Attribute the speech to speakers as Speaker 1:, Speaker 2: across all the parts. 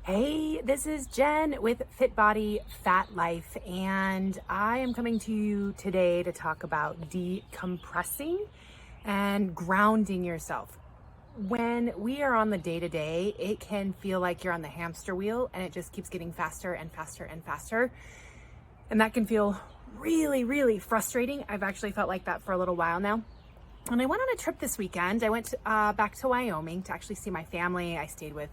Speaker 1: Hey, this is Jen with Fit Body, Fat Life, and I am coming to you today to talk about decompressing and grounding yourself. When we are on the day-to-day, it can feel like you're on the hamster wheel and it just keeps getting faster and faster and faster. And that can feel really, really frustrating. I've actually felt like that for a little while now. And I went on a trip this weekend. I went back to Wyoming to actually see my family. I stayed with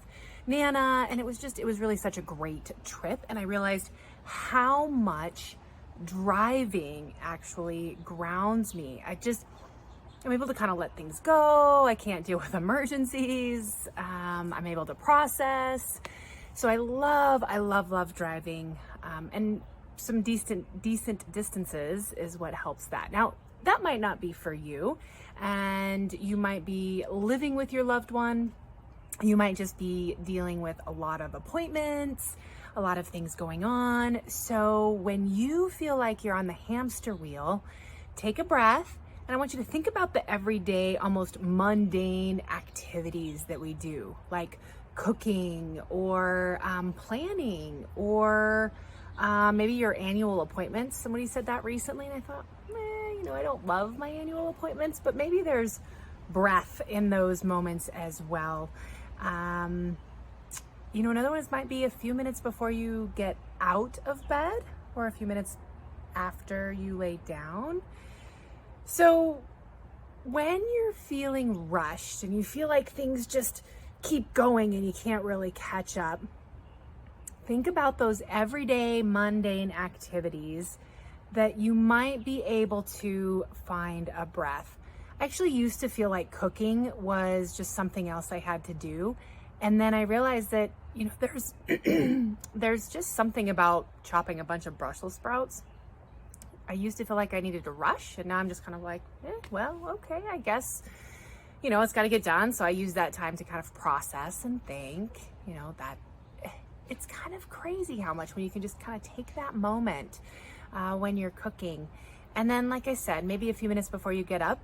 Speaker 1: Nana, and it was really such a great trip. And I realized how much driving actually grounds me. I'm able to kind of let things go. I can't deal with emergencies. I'm able to process. So I love driving. And some decent distances is what helps that. Now, that might not be for you, and you might be living with your loved one. You might just be dealing with a lot of appointments, a lot of things going on. So when you feel like you're on the hamster wheel, take a breath, and I want you to think about the everyday, almost mundane activities that we do, like cooking or planning or maybe your annual appointments. Somebody said that recently, and I thought, I don't love my annual appointments, but maybe there's breath in those moments as well. Another one might be a few minutes before you get out of bed or a few minutes after you lay down. So when you're feeling rushed and you feel like things just keep going and you can't really catch up, think about those everyday mundane activities that you might be able to find a breath. I actually used to feel like cooking was just something else I had to do. And then I realized that, there's just something about chopping a bunch of Brussels sprouts. I used to feel like I needed to rush, and now I'm just kind of like, okay, I guess, it's got to get done. So I use that time to kind of process and think, that it's kind of crazy how much when you can just kind of take that moment when you're cooking. And then, like I said, maybe a few minutes before you get up,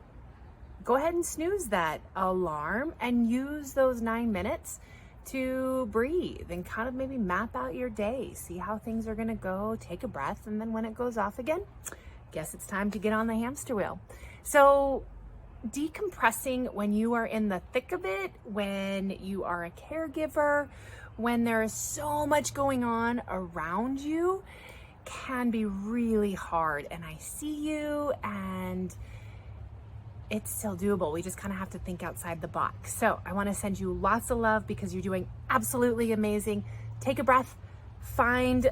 Speaker 1: go ahead and snooze that alarm and use those 9 minutes to breathe and kind of maybe map out your day, see how things are going to go, take a breath, and then when it goes off again, guess it's time to get on the hamster wheel. So decompressing when you are in the thick of it, when you are a caregiver, when there is so much going on around you, can be really hard. And I see you, and it's still doable. We just kind of have to think outside the box. So I want to send you lots of love because you're doing absolutely amazing. Take a breath, find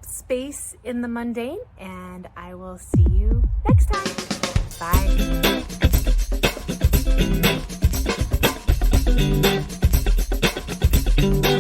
Speaker 1: space in the mundane, and I will see you next time. Bye.